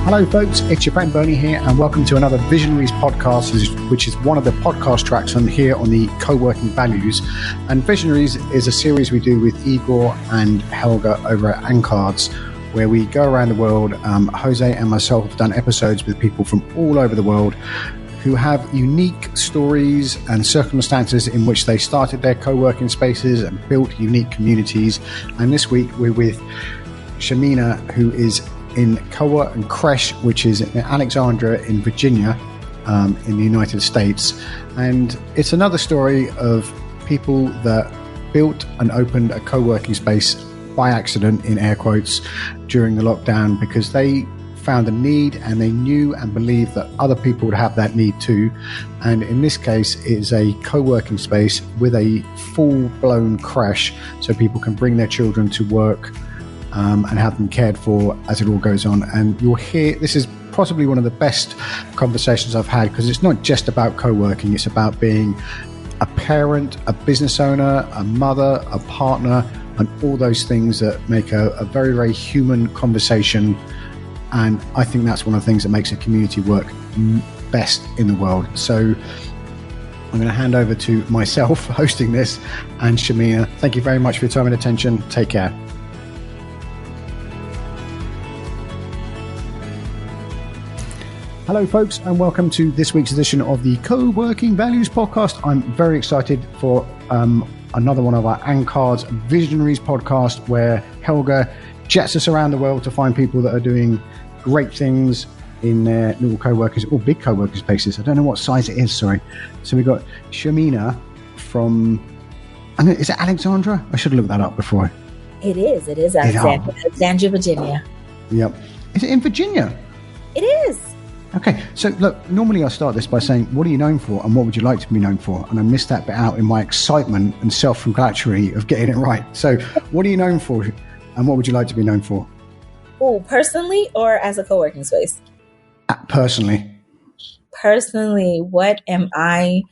Hello folks, it's your friend Bernie here and welcome to another Visionaries podcast, which is one of the podcast tracks on here on the co-working values. And Visionaries is a series we do with Igor and Helga over at Ancards, where we go around the world. Jose and myself have done episodes with people from all over the world who have unique stories and circumstances in which they started their co-working spaces and built unique communities. And this week we're with Shamena, who is in Cowo&Crèche, which is in Alexandria in Virginia, in the United States. And it's another story of people that built and opened a co-working space by accident, in air quotes, during the lockdown, because they found a need and they knew and believed that other people would have that need too. And in this case, it is a co-working space with a full-blown creche, so people can bring their children to work and have them cared for as it all goes on. And you'll hear, this is possibly one of the best conversations I've had, because it's not just about co-working, it's about being a parent, a business owner, a mother, a partner, and all those things that make a very, very human conversation. And I think that's one of the things that makes a community work best in the world. So I'm going to hand over to myself hosting this, and Shamena. Thank you very much for your time and attention. Take care. Hello, folks, and welcome to this week's edition of the Co-working Values podcast. I'm very excited for another one of our Ancards Visionaries podcast, where Helga jets us around the world to find people that are doing great things in their little co-workers or big co-working spaces. I don't know what size it is, sorry. So we've got Shamena from, is it Alexandria? I should have looked that up before. It is Alexandria, Virginia. Yep. Is it in Virginia? It is. Okay, so look, normally I start this by saying, what are you known for and what would you like to be known for? And I missed that bit out in my excitement and self-congratulatory of getting it right. So what are you known for and what would you like to be known for? Oh, personally or as a co-working space? Personally. Personally, what am I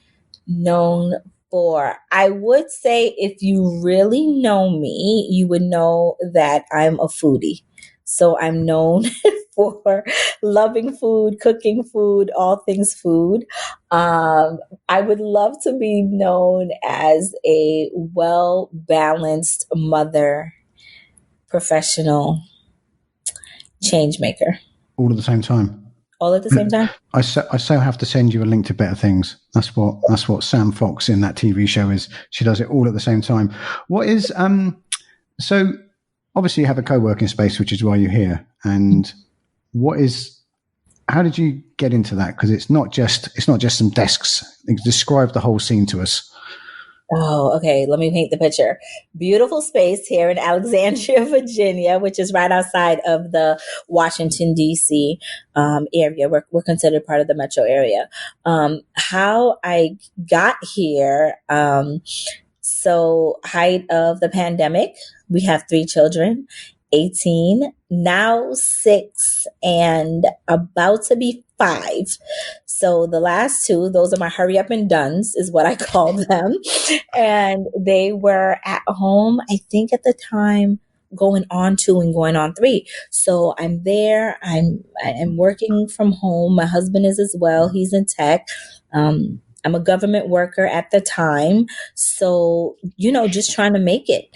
known for? I would say if you really know me, you would know that I'm a foodie. So I'm known for loving food, cooking food, all things food. I would love to be known as a well-balanced mother, professional, change maker. All at the same time? All at the same time? I so have to send you a link to Better Things. That's what Sam Fox in that TV show is. She does it all at the same time. What is, so obviously you have a co-working space, which is why you're here. And how did you get into that? Because it's not just some desks. Describe the whole scene to us. Oh, okay. Let me paint the picture. Beautiful space here in Alexandria, Virginia, which is right outside of the Washington, D.C. Area. We're considered part of the metro area. How I got here, so height of the pandemic, we have 3 children, 18, now 6, and about to be 5. So the last 2, those are my hurry up and dones, is what I call them. And they were at home, I think at the time, going on 2 and going on 3. So I'm there. I'm working from home. My husband is as well. He's in tech. I'm a government worker at the time. So, just trying to make it.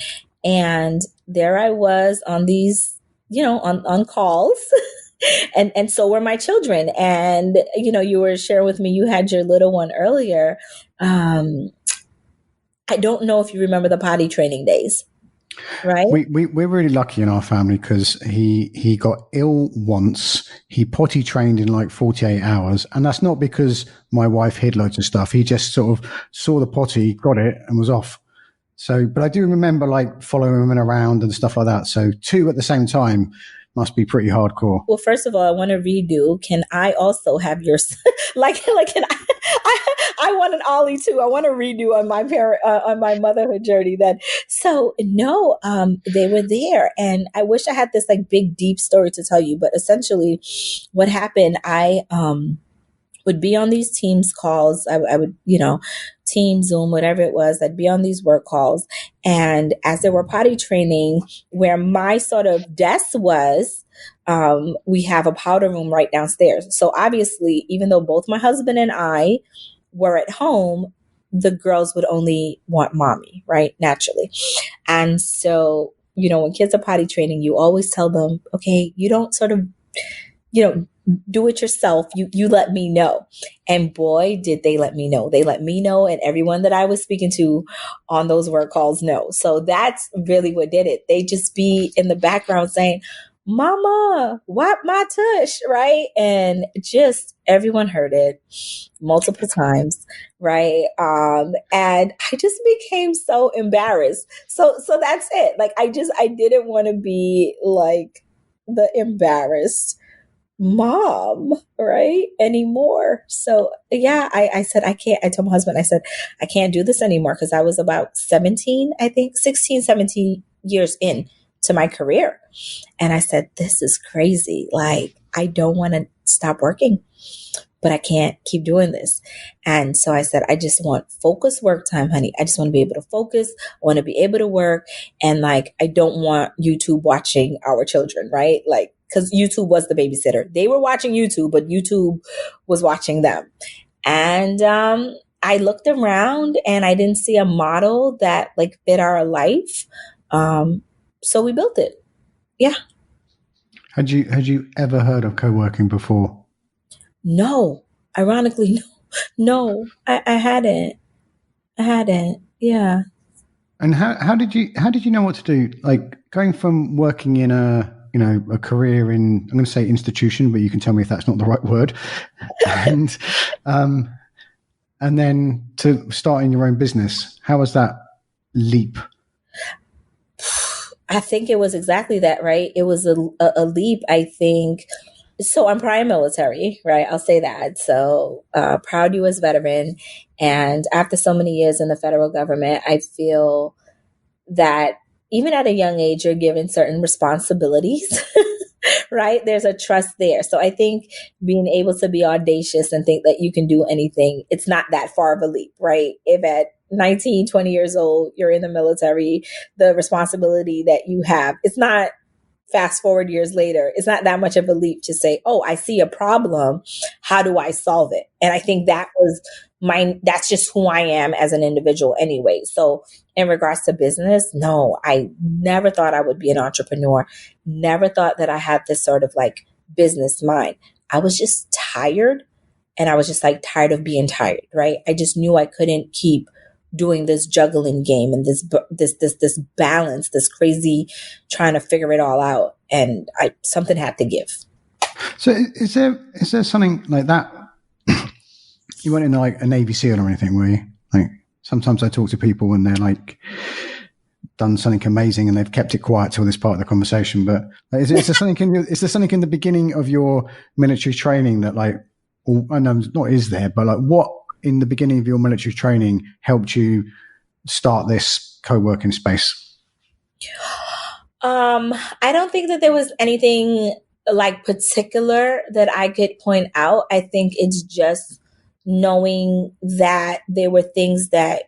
And there I was on these, on calls. And so were my children. And, you were sharing with me, you had your little one earlier. I don't know if you remember the potty training days, right? We're really lucky in our family because he got ill once. He potty trained in like 48 hours. And that's not because my wife hid loads of stuff. He just sort of saw the potty, got it, and was off. So, but I do remember like following him around and stuff like that. So 2 at the same time must be pretty hardcore. Well, first of all, I want to redo. Can I also have your I want an Ollie too. I want to redo on my on my motherhood journey. They were there, and I wish I had this like big deep story to tell you. But essentially, what happened? I would be on these Teams calls. I would, Team, Zoom, whatever it was. I'd be on these work calls. And as they were potty training, where my sort of desk was, we have a powder room right downstairs. So obviously, even though both my husband and I were at home, the girls would only want mommy, right? Naturally. And so, when kids are potty training, you always tell them, okay, you don't sort of, do it yourself. You let me know. And boy, did they let me know. They let me know, and everyone that I was speaking to on those work calls know. So that's really what did it. They just be in the background saying, Mama, wipe my tush, right? And just everyone heard it multiple times, right? And I just became so embarrassed. So that's it. Like I didn't want to be like the embarrassed mom, right? Anymore. So yeah, I said, I can't, I told my husband, I said, I can't do this anymore. Cause I was about 17, I think 16, 17 years in to my career. And I said, this is crazy. Like, I don't want to stop working, but I can't keep doing this. And so I said, I just want focused work time, honey. I just want to be able to focus. I want to be able to work. And like, I don't want YouTube watching our children, right? Like, because YouTube was the babysitter. They were watching YouTube, but YouTube was watching them. And I looked around and I didn't see a model that like fit our life. So we built it. Yeah. Had you ever heard of co-working before? No. Ironically, no. I hadn't. Yeah. And how did you know what to do? Like going from working in a career in, I'm going to say institution, but you can tell me if that's not the right word. And then to starting your own business. How was that leap? I think it was exactly that, right? It was a leap, I think. So I'm prior military, right? I'll say that. So proud U.S. veteran. And after so many years in the federal government, I feel that even at a young age, you're given certain responsibilities, right? There's a trust there. So I think being able to be audacious and think that you can do anything, it's not that far of a leap, right? If at 19, 20 years old, you're in the military, the responsibility that you have, it's not fast forward years later, it's not that much of a leap to say, oh, I see a problem. How do I solve it? And I think that's just who I am as an individual anyway. So in regards to business, no, I never thought I would be an entrepreneur. Never thought that I had this sort of like business mind. I was just tired, and I was just like tired of being tired, right? I just knew I couldn't keep doing this juggling game and this balance, this crazy trying to figure it all out. And something had to give. So is there something like that? You weren't in like a Navy SEAL or anything, were you? Like sometimes I talk to people when they're like done something amazing and they've kept it quiet till this part of the conversation. But like, is there something in the beginning of your military training that like, I know not is there, but like what in the beginning of your military training helped you start this co-working space? I don't think that there was anything like particular that I could point out. I think it's just knowing that there were things that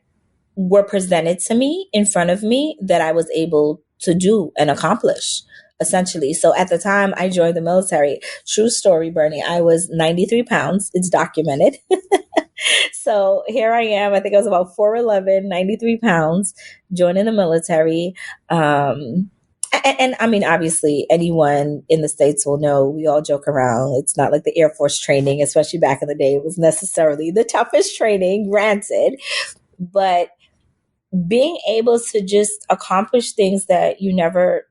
were presented to me in front of me that I was able to do and accomplish, essentially. So at the time I joined the military, true story, Bernie, I was 93 pounds. It's documented. So here I am. I think I was about 4'11", 93 pounds, joining the military. And I mean, obviously, anyone in the States will know we all joke around. It's not like the Air Force training, especially back in the day, it was necessarily the toughest training, granted. But being able to just accomplish things that you never,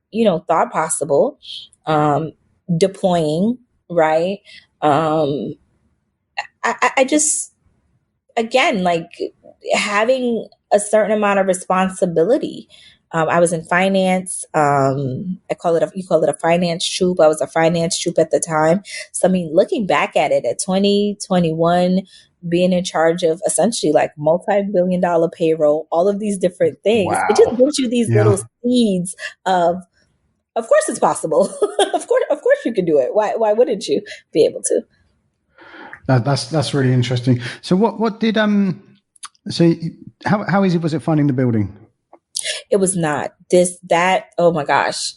thought possible, deploying, right? I just, again, like having a certain amount of responsibility. I was in finance. You call it a finance troop. I was a finance troop at the time. So, I mean, looking back at it at 2021, being in charge of essentially like multi-billion-dollar payroll, all of these different things, Wow. It just gives you these little seeds of course it's possible. of course you can do it. Why wouldn't you be able to? That's really interesting. So what did So how easy was it finding the building? It was not oh my gosh.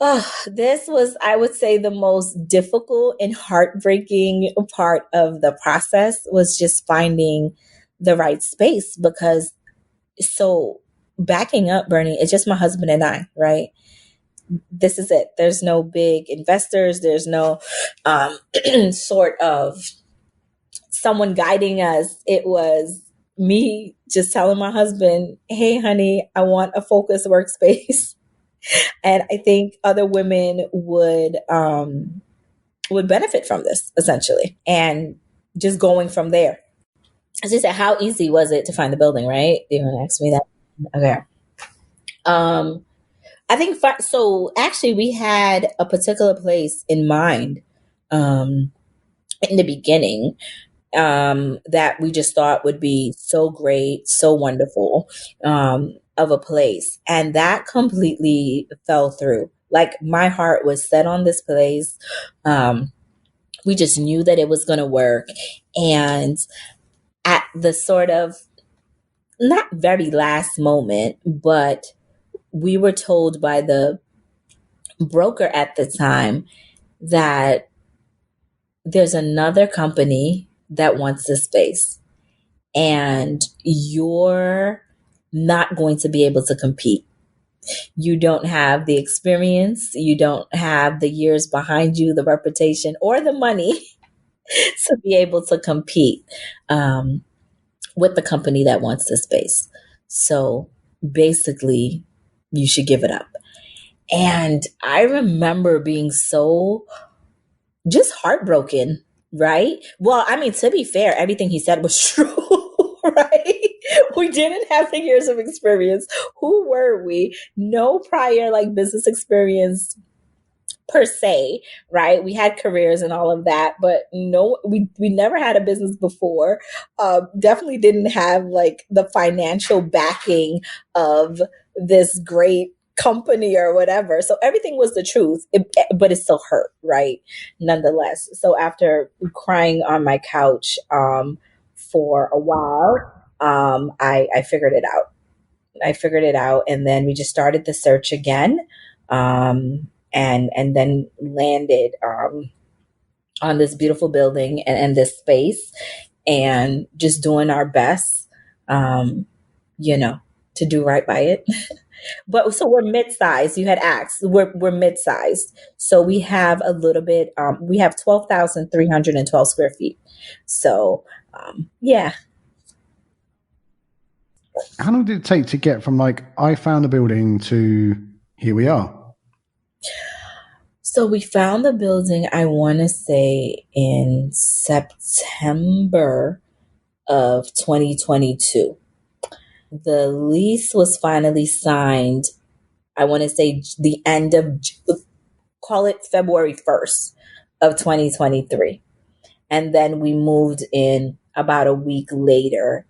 Oh, this was, I would say, the most difficult and heartbreaking part of the process was just finding the right space because so backing up, Bernie, it's just my husband and I, right? This is it. There's no big investors. There's no sort of someone guiding us. It was me just telling my husband, hey, honey, I want a focused workspace. And I think other women would benefit from this essentially, and just going from there. As you said, how easy was it to find the building? Right? You want to ask me that? Okay. I think so. Actually, we had a particular place in mind in the beginning that we just thought would be so great, so wonderful of a place. And that completely fell through. Like my heart was set on this place. We just knew that it was going to work. And at the sort of not very last moment, but we were told by the broker at the time that there's another company that wants the space and you're not going to be able to compete. You don't have the experience. You don't have the years behind you, the reputation, or the money to be able to compete with the company that wants the space. So basically, you should give it up. And I remember being so just heartbroken, right? Well, I mean, to be fair, everything he said was true, right? We didn't have the years of experience. Who were we? No prior like business experience per se, right? We had careers and all of that, but no, we never had a business before. Definitely didn't have like the financial backing of this great company or whatever. So everything was the truth, but it still hurt, right? Nonetheless. So after crying on my couch for a while, I figured it out. And then we just started the search again. And then landed on this beautiful building and this space, and just doing our best, to do right by it. But so we're mid-sized. You had asked. We're mid-sized. So we have a little bit. We have 12,312 square feet. So yeah. How long did it take to get from like I found a building to here we are? So we found the building, I want to say, in September of 2022. The lease was finally signed, I want to say the end of, call it February 1st of 2023. And then we moved in about a week later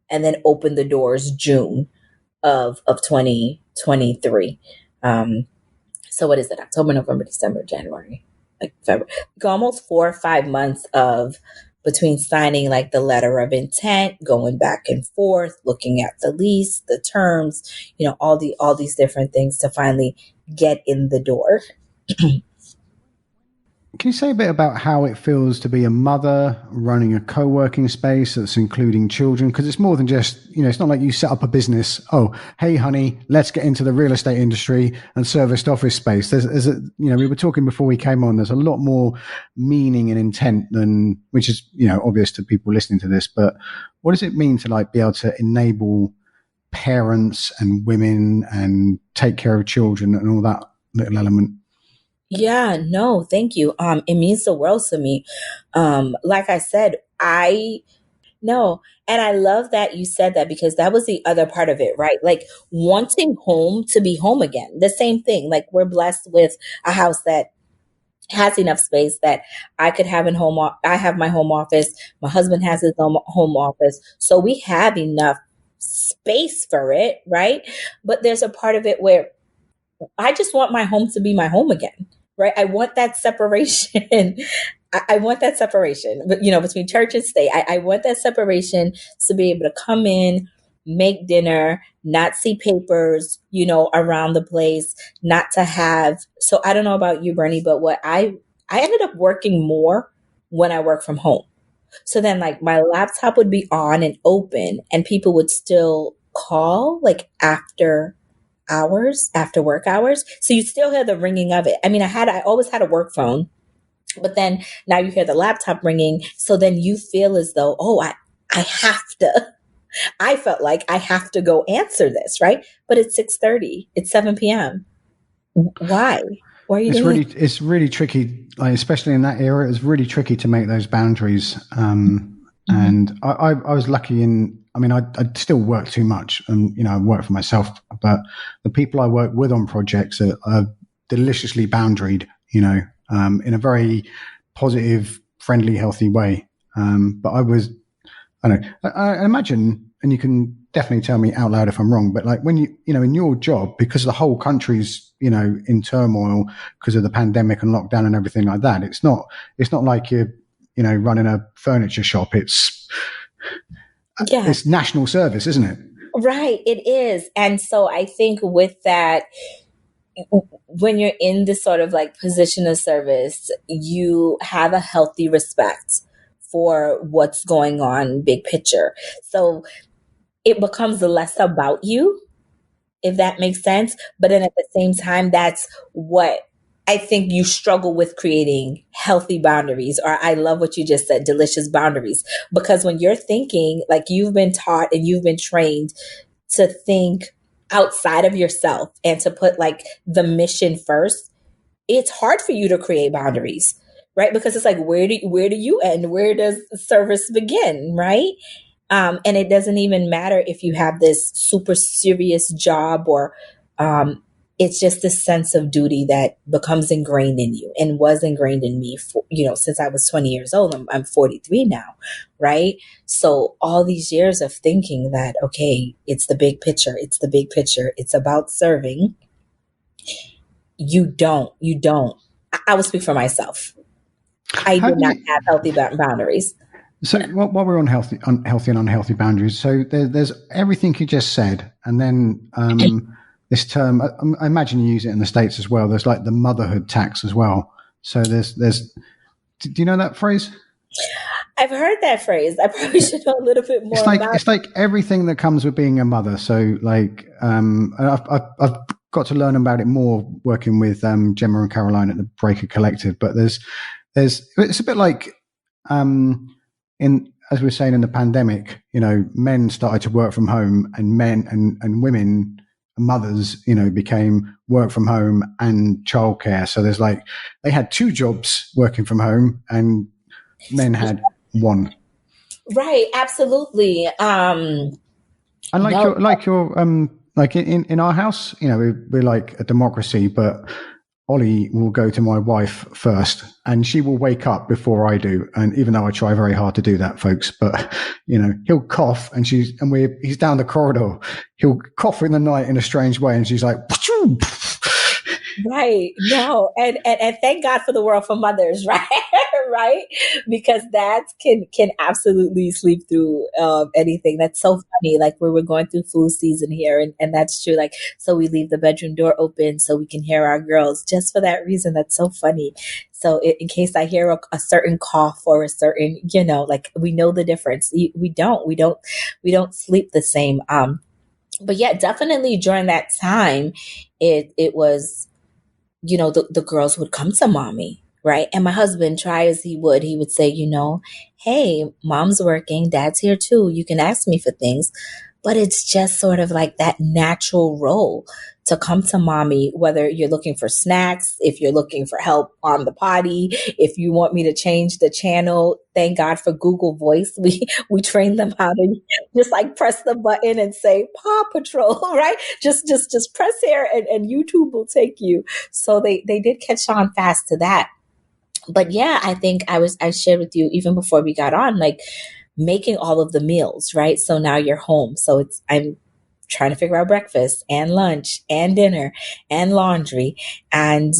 and then opened the doors June of 2023. So what is it? October, November, December, January, like February, like almost 4 or 5 months of between signing like the letter of intent, going back and forth, looking at the lease, the terms, all these different things to finally get in the door. Can you say a bit about how it feels to be a mother running a co-working space that's including children? Because it's more than just, it's not like you set up a business. Oh, hey, honey, let's get into the real estate industry and serviced office space. We were talking before we came on, there's a lot more meaning and intent than, which is, obvious to people listening to this. But what does it mean to like be able to enable parents and women and take care of children and all that little element? Yeah, no, thank you. It means the world to me. Like I said, no. And I love that you said that, because that was the other part of it, right? Like wanting home to be home again. The same thing. Like we're blessed with a house that has enough space that I could have I have my home office. My husband has his own home office. So we have enough space for it, right? But there's a part of it where I just want my home to be my home again, right? I want that separation. I want that separation, but between church and state. I want that separation to be able to come in, make dinner, not see papers, around the place, not to have. So I don't know about you, Bernie, but I ended up working more when I work from home. So then like my laptop would be on and open and people would still call like after hours, after work hours. So you still hear the ringing of it. I mean, I always had a work phone, but then now you hear the laptop ringing. So then you feel as though, oh, I have to, I felt like I have to go answer this, right? But it's 6:30, it's 7 p.m. Why? Why are you doing it? It's really tricky, like, especially in that era. It's really tricky to make those boundaries. And I was lucky I still work too much and, I work for myself, but the people I work with on projects are deliciously boundaried, in a very positive, friendly, healthy way. But I imagine, and you can definitely tell me out loud if I'm wrong, but like when in your job, because the whole country's, in turmoil because of the pandemic and lockdown and everything like that, it's not like you're, running a furniture shop. It's national service, isn't it? Right. It is. And so I think with that, when you're in this sort of like position of service, you have a healthy respect for what's going on big picture. So it becomes less about you, if that makes sense. But then at the same time, that's what I think you struggle with, creating healthy boundaries, or I love what you just said, delicious boundaries. Because when you're thinking, like you've been taught and you've been trained to think outside of yourself and to put like the mission first, it's hard for you to create boundaries, right? Because it's like, where do you end? Where does service begin, right? And it doesn't even matter if you have this super serious job or it's just this sense of duty that becomes ingrained in you and was ingrained in me for, since I was 20 years old. I'm 43 now, right? So all these years of thinking that, okay, it's the big picture. It's the big picture. It's about serving. You don't. I will speak for myself. I did not have healthy boundaries. So while we're on healthy and unhealthy boundaries, so there's everything you just said, and then this term, I imagine you use it in the States as well. There's like the motherhood tax as well. So there's. Do you know that phrase? I've heard that phrase. I probably should know a little bit more about it. It's like everything that comes with being a mother. So like, I've got to learn about it more working with Gemma and Caroline at the Breaker Collective. But it's a bit like as we were saying in the pandemic, men started to work from home, and men and women, mothers, became work from home and childcare. So there's like, they had two jobs working from home and men had one. Right. Absolutely. And like in our house, we're like a democracy, but Ollie will go to my wife first and she will wake up before I do. And even though I try very hard to do that, folks, but he'll cough and he's down the corridor. He'll cough in the night in a strange way. And she's like, Pachoo! Right. No. And thank God for the world for mothers, right? Right. Because dads can absolutely sleep through anything. That's so funny. Like we're going through flu season here, and that's true. Like, so we leave the bedroom door open so we can hear our girls just for that reason. That's so funny. So in case I hear a certain cough or a certain, like we know the difference. We don't sleep the same. But yeah, definitely during that time, it was, the girls would come to mommy, right? And my husband, try as he would say, hey, mom's working, dad's here too. You can ask me for things. But it's just sort of like that natural role to come to mommy, whether you're looking for snacks, if you're looking for help on the potty, if you want me to change the channel. Thank God for Google Voice. We train them how to just like press the button and say Paw Patrol, right? Just press here and YouTube will take you. So they did catch on fast to that. But yeah, I think I shared with you even before we got on, like making all of the meals, right? So now you're home. So I'm trying to figure out breakfast and lunch and dinner and laundry. And,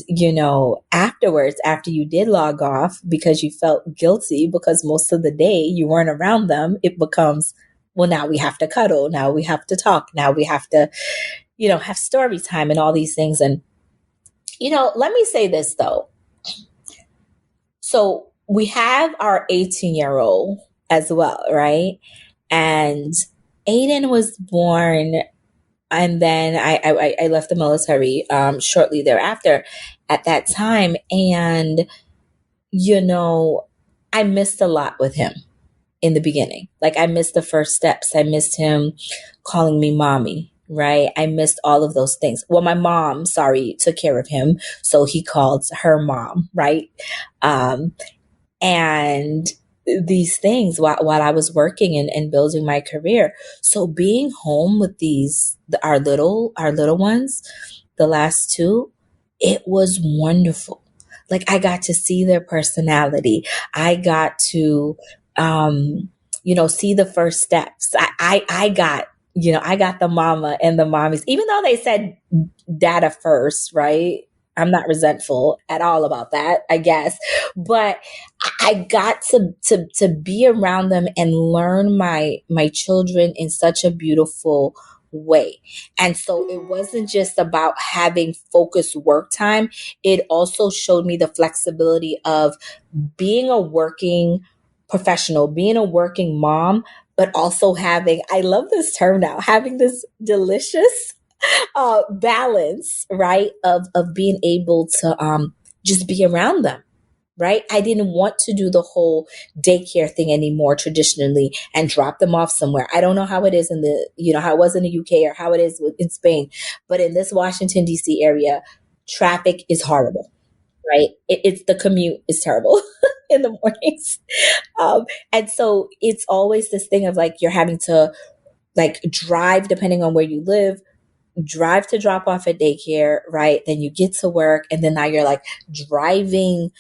afterwards, after you did log off because you felt guilty because most of the day you weren't around them, it becomes, well, now we have to cuddle. Now we have to talk. Now we have to, have story time and all these things. And, let me say this though. So we have our 18-year-old as well, right? And Aiden was born, and then I left the military shortly thereafter at that time. And, I missed a lot with him in the beginning. Like, I missed the first steps. I missed him calling me mommy, right? I missed all of those things. Well, my mom, took care of him. So he called her mom, right? And these things while I was working and building my career. So being home with our little ones, the last two, it was wonderful. Like, I got to see their personality. I got to, see the first steps. I got the mama and the mommies, even though they said data first, right? I'm not resentful at all about that, I guess. But I got to be around them and learn my children in such a beautiful way. And so it wasn't just about having focused work time. It also showed me the flexibility of being a working professional, being a working mom, but also having, I love this term now, having this delicious balance, right? Of being able to just be around them, right? I didn't want to do the whole daycare thing anymore traditionally and drop them off somewhere. I don't know how it is how it was in the UK or how it is in Spain, but in this Washington, D.C. area, traffic is horrible, right? It's the commute is terrible in the mornings. And so it's always this thing of like, you're having to like drive, depending on where you live, drive to drop off at daycare, right? Then you get to work, and then now you're like driving,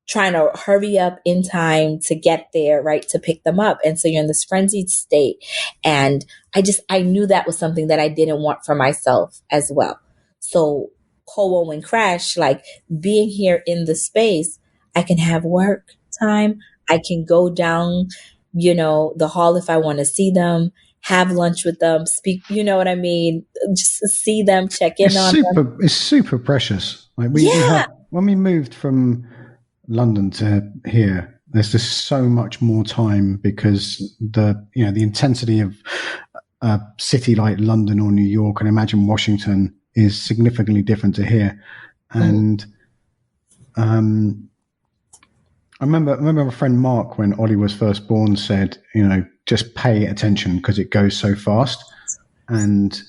trying to hurry up in time to get there, right? To pick them up. And so you're in this frenzied state. And I knew that was something that I didn't want for myself as well. So Cowo&Crèche, like being here in the space, I can have work time. I can go down, the hall if I want to see them, have lunch with them, speak, you know what I mean? Just see them, check in on them. It's super precious. Like we have, when we moved from London to here, there's just so much more time because the intensity of a city like London or New York, and imagine Washington, is significantly different to here. And I remember my friend Mark, when Ollie was first born, said, just pay attention because it goes so fast. And,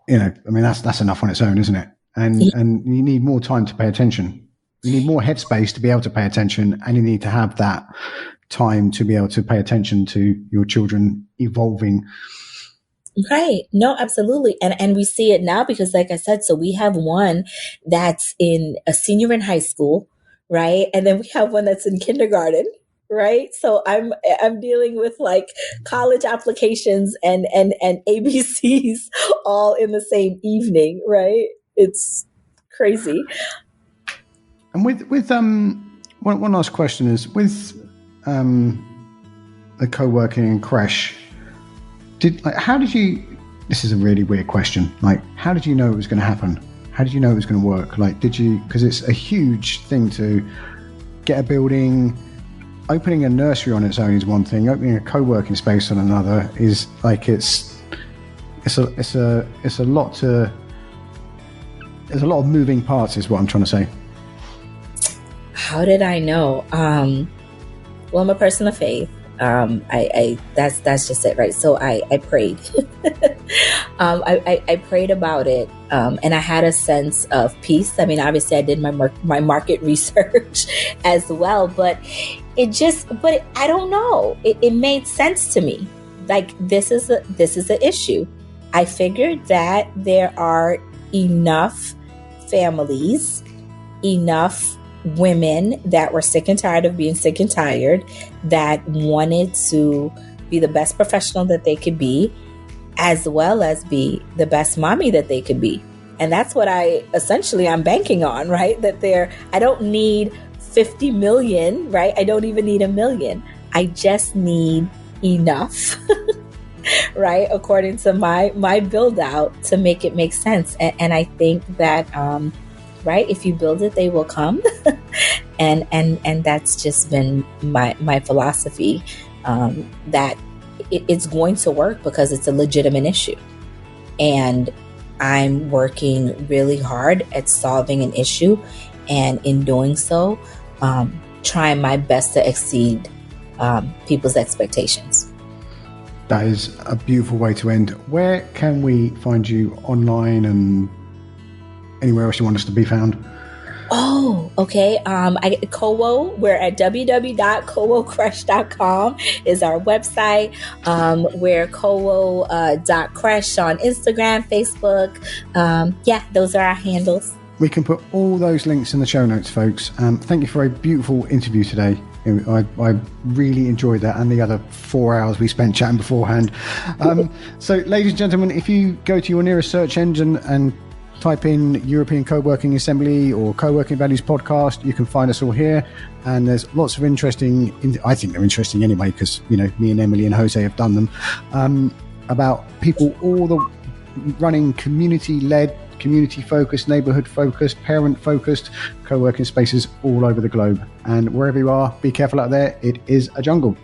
that's enough on its own, isn't it? And you need more time to pay attention. You need more headspace to be able to pay attention, and you need to have that time to be able to pay attention to your children evolving. Right. No, absolutely. And we see it now because, like I said, so we have one that's a senior in high school, right? And then we have one that's in kindergarten, right? So I'm dealing with like college applications and ABCs all in the same evening, right? It's crazy. And with one last question is, with the co-working and creche, this is a really weird question, like how did you know it was going to happen? How did you know it was going to work? Like, because it's a huge thing to get a building. Opening a nursery on its own is one thing. Opening a co-working space on another is like it's a lot to. There's a lot of moving parts, is what I'm trying to say. How did I know? Well, I'm a person of faith. That's just it, right? So I prayed. I prayed about it, and I had a sense of peace. I mean, obviously, I did my market research as well, but I don't know. It made sense to me. Like this is an issue. I figured that there are enough families, enough women that were sick and tired of being sick and tired, that wanted to be the best professional that they could be, as well as be the best mommy that they could be. And that's what I'm banking on, right? I don't need 50 million, right? I don't even need 1 million. I just need enough, right? According to my build out to make it make sense. And I think that, right, if you build it, they will come. and that's just been my philosophy, that it's going to work because it's a legitimate issue. And I'm working really hard at solving an issue. And in doing so, trying my best to exceed people's expectations. That is a beautiful way to end. Where can we find you online and anywhere else you want us to be found? Oh, okay. Cowo, we're at www.cowo&Crèche.com is our website. We're Cowo.Crèche on Instagram, Facebook. Those are our handles. We can put all those links in the show notes, folks. Thank you for a beautiful interview today. I really enjoyed that, and the other 4 hours we spent chatting beforehand. So, ladies and gentlemen, if you go to your nearest search engine and type in European Co-working Assembly or Co-working Values Podcast, you can find us all here. And there's lots of interesting, I think they're interesting anyway, because, me and Emily and Jose have done them, about people running community-led, community-focused, neighbourhood-focused, parent-focused co-working spaces all over the globe. And wherever you are, be careful out there. It is a jungle.